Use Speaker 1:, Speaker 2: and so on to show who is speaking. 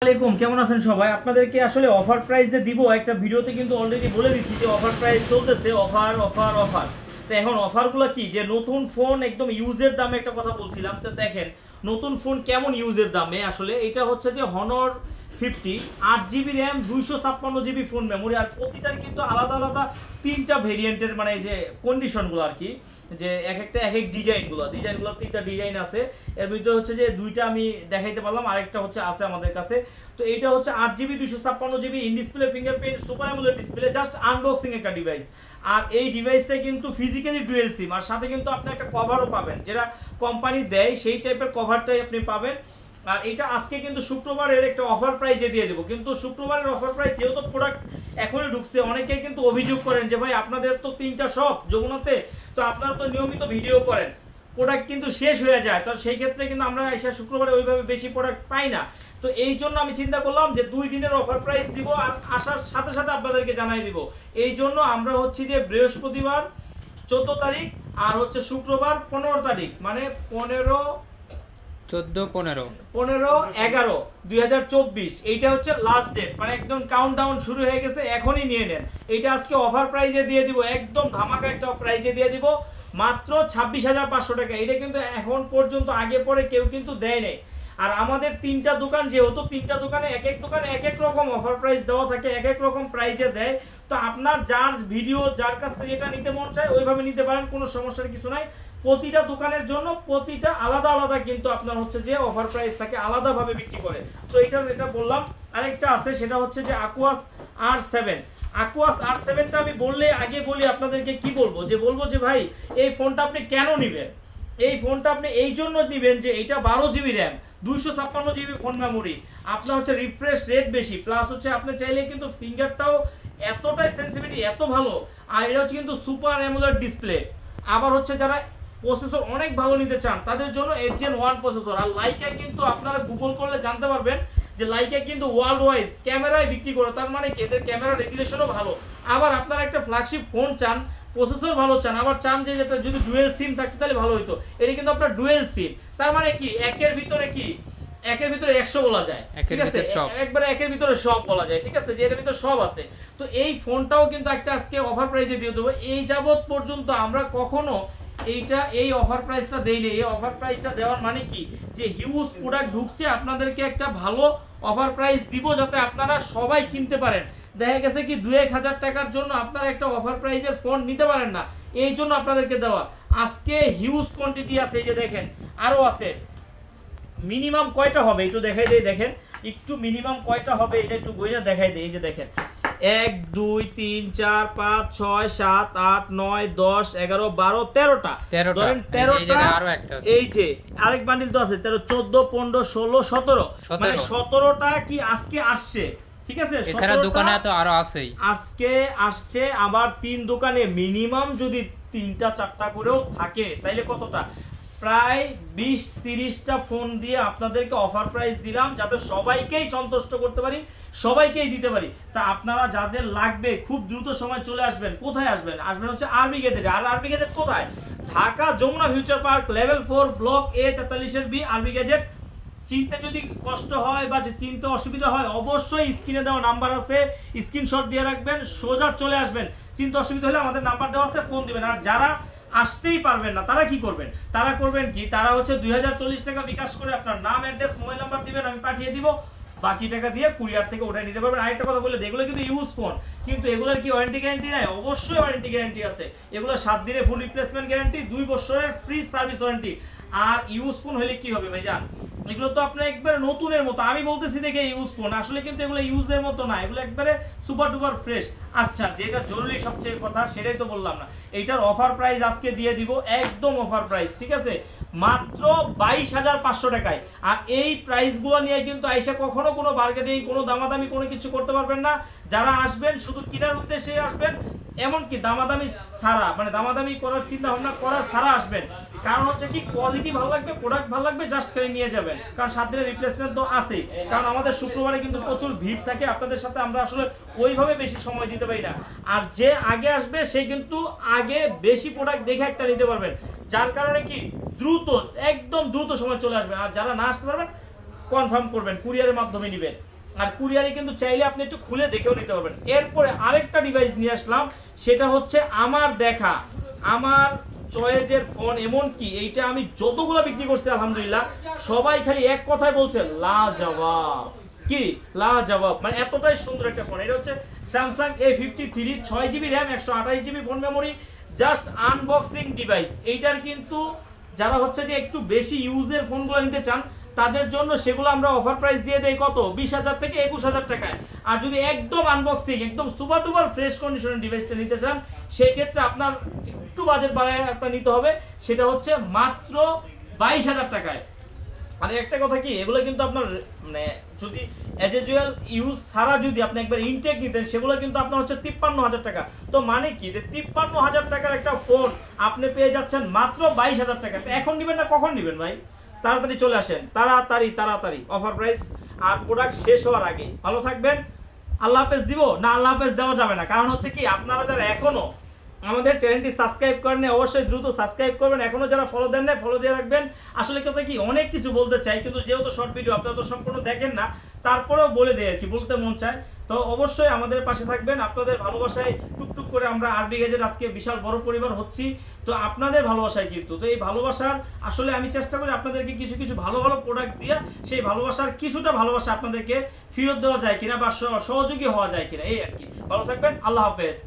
Speaker 1: আসসালামু আলাইকুম, কেমন আছেন সবাই? আপনাদেরকে আসলে অফার প্রাইসে দিব একটা ভিডিওতে কিন্তু অলরেডি বলে দিচ্ছি যে অফার প্রাইস চলতেছে, অফার অফার অফার। তো এখন অফারগুলো কি, যে নতুন ফোন একদম ইউজের দামে একটা কথা বলছিলাম। তো দেখেন নতুন ফোন কেমন ইউজের দামে। আসলে এটা হচ্ছে যে Honor 50 8GB RAM 256GB phone memory, আর প্রতিটার কিন্তু আলাদা আলাদা তিনটা ভেরিয়েন্টের মানে যে কন্ডিশনগুলো আর কি, যে এক একটা এক এক ডিজাইনগুলো তিনটা ডিজাইন আছে। এর ভিতরে হচ্ছে যে দুইটা আমি দেখাইতে পারলাম, আরেকটা হচ্ছে আছে আমাদের কাছে। তো এইটা হচ্ছে 8GB 256GB in display fingerprint super AMOLED display, just unboxing একটা ডিভাইস। আর এই ডিভাইসটা কিন্তু ফিজিক্যালি ডুয়েল সিম, আর সাথে কিন্তু আপনি একটা কভারও পাবেন, যেটা কোম্পানি দেয় সেই টাইপের কভারটাই আপনি পাবেন। আর এটা আজকে কিন্তু শুক্রবারের একটা অফার প্রাইজে দিয়ে দেবো। কিন্তু শুক্রবারের অফার প্রাইস যেহেতু প্রোডাক্ট এখনই ঢুকছে, অনেকেই কিন্তু অভিযোগ করেন যে ভাই আপনাদের তো তিনটা শপ যমুনাতে, তো আপনারা তো নিয়মিত ভিডিও করেন, প্রোডাক্ট কিন্তু শেষ হয়ে যায়। তো সেই ক্ষেত্রে কিন্তু আমরা এসে শুক্রবারে ওইভাবে বেশি প্রোডাক্ট পাই না। তো এই জন্য আমি চিন্তা করলাম যে 2 দিনের অফার প্রাইস দিব, আর আসার সাথে সাথে আপনাদেরকে জানাই দিব। এই জন্য আমরা হচ্ছে যে বৃহস্পতিবার 14 তারিখ আর হচ্ছে শুক্রবার 15 তারিখ, মানে 15-11-2024 এইটা হচ্ছে লাস্ট ডেট, মানে একদম কাউন্টডাউন শুরু হয়ে গেছে। এখনই নিয়ে নেন, এটা আজকে অফার প্রাইজে দিয়ে দিব, একদম ধামাকা একটা প্রাইজে দিয়ে দিব, মাত্র 26,500 টাকা। এটা কিন্তু এখন পর্যন্ত আগে পরে কেউ কিন্তু দেয় নাই। আর আমাদের তিনটা দোকান, যেহেতু তিনটা দোকানে এক এক দোকানে এক এক রকম অফার প্রাইস দেওয়া থাকে, এক এক রকম প্রাইজে দেয়। তো আপনার যার ভিডিও যার কাছ থেকে যেটা নিতে মন চায় ওইভাবে নিতে পারেন, কোনো সমস্যার কিছু নাই। প্রতিটা দোকানের জন্য প্রতিটা আলাদা আলাদা কিন্তু আপনার হচ্ছে যে অফার প্রাইস থাকে, আলাদাভাবে বিক্রি করে। তো এটা বললাম। আরেকটা আছে, সেটা হচ্ছে যে Aquos R7। Aquos R7টা আমি আগে বলি আপনাদেরকে, কি বলবো যে ভাই এই ফোনটা আপনি কেন নেবেন। এই ফোনটা আপনি এই জন্য নেবেন যে এটা 12GB RAM 256GB phone memory, আপনার হচ্ছে রিফ্রেশ রেট বেশি, প্লাস হচ্ছে আপনি চাইলে কিন্তু ফিঙ্গারটাও এতটাই সেন্সিটিভিটি এত ভালো। আর এটা হচ্ছে কিন্তু সুপার অ্যামোলেড ডিসপ্লে। আবার হচ্ছে যারা প্রসেসর অনেক ভালো নিতে চান তাদের জন্য 8 Gen 1 প্রসেসর। আর লাইকা কিন্তু আপনারা গুগল করলে জানতে পারবেন যে লাইকা কিন্তু ওয়ার্ল্ড ওয়াইজ ক্যামেরায় বিক্রি করে, তার মানে কি এদের ক্যামেরা রেজুলেশনও ভালো। আবার আপনারা একটা ফ্ল্যাগশিপ ফোন চান, প্রসেসর ভালো চান, আবার চান যে যেটা যদি ডুয়েল সিম থাকতো তাহলে ভালো হতো। এটা কিন্তু আপনার ডুয়েল সিম, তার মানে কি একের ভিতরে 100 বলা যায়, ঠিক আছে, একবারে একের ভিতরে সব বলা যায়, ঠিক আছে, যে এর ভিতরে সব আছে। তো এই ফোনটাও কিন্তু একটা আজকে অফার প্রাইসে দিয়ে দেবো। এই যাবত পর্যন্ত আমরা কখনো এই অফার প্রাইসটা দেইনি। এই অফার প্রাইসটা দেওয়ার মানে কি, যে হিউজ প্রোডাক্ট ঢুকছে, আপনাদেরকে একটা ভালো অফার প্রাইস দিব যাতে আপনারা সবাই কিনতে পারেন। দেখা গেছে কি 2-1 টাকার জন্য আপনারা একটা অফার প্রাইসের ফোন নিতে পারেন না, এই জন্য আপনাদেরকে দেওয়া। আজকে হিউজ কোয়ান্টিটি আছে, এই যে দেখেন আরো আছে। মিনিমাম কয়টা হবে একটু দেখাই দেই, দেখেন একটু মিনিমাম কয়টা হবে এটা একটু বইটা দেখাই দেই। এই যে দেখেন 1 2 3 4 5 6 7 8 9 10 11 12 13টা, ধরেন 13টা। এই যে আরেক বান্ডিল তো আছে 13 14 15 16 17, মানে 17টা কি আজকে আসছে, ঠিক আছে।
Speaker 2: এছাড়া দোকানে তো আরো আছেই,
Speaker 1: আজকে আসছে। আবার 3 দোকানে মিনিমাম যদি 3টা 4টা করেও থাকে তাইলে কতটা, প্রায় 20-30টা ফোন দিয়ে আপনাদেরকে অফার প্রাইস দিলাম, যাতে সবাইকেই সন্তুষ্ট করতে পারি, সবাইকেই দিতে পারি। তা আপনারা যাদের লাগবে খুব দ্রুত সময় চলে আসবেন। কোথায় আসবেন হচ্ছে আরবি গেজেট। আর আরবি গেজেট কোথায়, Dhaka Jamuna future park level 4 block A 43B আরবি গেজেট। চিনতে যদি কষ্ট হয় বা চিনতে অসুবিধা হয়, অবশ্যই স্ক্রিনে দেওয়া নাম্বার আছে, স্ক্রিনশট দিয়ে রাখবেন, সোজা চলে আসবেন। চিনতে অসুবিধা হলে আমাদের নাম্বার দেওয়া আছে, ফোন দিবেন। আর যারা আসতেই পারবেন না তারা কি করবেন, তারা হচ্ছে 2040 টাকা বিকাশ করে আপনার নাম, অ্যাড্রেস, মোবাইল নাম্বার দিবেন, আমি পাঠিয়ে দিব। বাকি টাকা দিয়ে কুরিয়ার থেকে ওটা নিতে পারবেন। আরেকটা কথা বলে, এগুলো কিন্তু ইউজ ফোন, কিন্তু এগুলোর কি ওয়ারেন্টি গ্যারান্টি নাই? অবশ্যই ওয়ারেন্টি গ্যারান্টি আছে। এগুলো 7 দিনের ফুল রিপ্লেসমেন্ট গ্যারান্টি, 2 বছরের ফ্রি সার্ভিস ওয়ারেন্টি। আর ইউজ ফোন হলে কি হবে ভাইজান, এগুলো তো আপনার একবারে নতুনের মতো। আমি বলতেছি দেখে ইউজ ফোন, আসলে কিন্তু এগুলো ইউজের মতো না, এগুলো একবারে সুপার ডুপার ফ্রেশ। আচ্ছা, যেটা জরুরি সবচেয়ে কথা সেটাই তো বললাম না, এইটার অফার প্রাইস আজকে দিয়ে দিব, একদম অফার প্রাইস, ঠিক আছে, মাত্র 22,500 টাকায়। আর এই প্রাইসগুলো নিয়ে কিন্তু আইসা কখনো কোনো বার্গেনিং, কোনো দামাদামি কোনো কিছু করতে পারবেন না। যারা আসবেন শুধু কেনার উদ্দেশ্যে আসবেন, এমনকি দামাদামি ছাড়া, মানে দামাদামি করার চিন্তা ভাবনা করা ছাড়া আসবেন। কারণ হচ্ছে কি, কোয়ালিটি ভালো লাগবে, প্রোডাক্ট ভালো লাগবে, জাস্ট করে নিয়ে যাবেন। কারণ 7 দিনের রিপ্লেসমেন্ট তো আছেই। কারণ আমাদের শুক্রবারে কিন্তু প্রচুর ভিড় থাকে, আপনাদের সাথে আমরা আসলে ওইভাবে বেশি সময় দিতে পারি না। আর যে আগে আসবে সে কিন্তু আগে বেশি প্রোডাক্ট দেখে একটা নিতে পারবেন, যার কারণে কি একদম দ্রুত সময় চলে আসবে। আর যারা না আসতে পারবেন কনফার্ম করবেন, কুরিয়ারের মাধ্যমে নেবেন। আর কুরিয়ারে কিন্তু চাইলে আপনি একটু খুলে দেখেও নিতে পারবেন। এরপরে আরেকটা ডিভাইস নিয়ে আসলাম, সেটা হচ্ছে আমার দেখা, আমার চয়েজের ফোন। এমন কি এইটা আমি যতগুলো বিক্রি করছি আলহামদুলিল্লাহ সবাই খালি এক কথাই বলছে লাজবাব। কি লাজবাব, মানে এতটাই সুন্দর একটা ফোন। এটা হচ্ছে Samsung A53, 6GB RAM, 128GB phone memory, just unboxing device. এইটার কিন্তু যারা হচ্ছে যে একটু বেশি ইউজের ফোনগুলো নিতে চান তাদের জন্য সেগুলো আমরা অফার প্রাইস দিয়ে দেই কত, 20,000 থেকে 21,000 টাকায়। আর যদি একদম আনবক্সিং একদম সুপার ডুপার ফ্রেশ কন্ডিশনের ডিভাইসটা নিতে চান সেই ক্ষেত্রে আপনার একটু বাজেট বাড়ায় আপনার নিতে হবে, সেটা হচ্ছে মাত্র 22,000 টাকায়। আর একটা কথা কি, এগুলো কিন্তু আপনার মানে যদি অ্যাজ ইউজুয়াল ইউজ ছাড়া যদি আপনি একবার ইনটেক নিতেন সেগুলো কিন্তু আপনার হচ্ছে 53,000 টাকা। তো মানে কি যে 53,000 টাকার একটা ফোন আপনি পেয়ে যাচ্ছেন মাত্র 22,000 টাকা। তো এখন নেবেন না কখন নেবেন ভাই? তাড়াতাড়ি চলে আসেন, তাড়াতাড়ি অফার প্রাইস আর প্রোডাক্ট শেষ হওয়ার আগে। ভালো থাকবেন। আল্লাহ হাফেজ দিব না, আল্লাহ হাফেজ দেওয়া যাবে না, কারণ হচ্ছে কি আপনারা যারা এখনো আমাদের চ্যানেলটি সাবস্ক্রাইব করেন অবশ্যই দ্রুত সাবস্ক্রাইব করবেন। এখনো যারা ফলো দেন না ফলো দিয়ে রাখবেন। আসলে কথা কি অনেক কিছু বলতে চাই কিন্তু যেহেতু শর্ট ভিডিও আপনারা তো সম্পূর্ণ দেখেন না, তারপরেও বলে দেয় আর কি, বলতে মন চায়। তো অবশ্যই আমাদের পাশে থাকবেন। আপনাদের ভালোবাসায় টুকটুক করে আমরা আরবি গেজেট আজকে বিশাল বড় পরিবার হচ্ছি, তো আপনাদের ভালোবাসায় কিন্তু। তো এই ভালোবাসার আসলে আমি চেষ্টা করি আপনাদেরকে কিছু কিছু ভালো ভালো প্রোডাক্ট দিয়ে সেই ভালোবাসার কিছুটা ভালোবাসা আপনাদেরকে ফেরত দেওয়া যায় কিনা বা সহযোগী হওয়া যায় কিনা, এই আর কি। ভালো থাকবেন, আল্লাহ হাফেজ।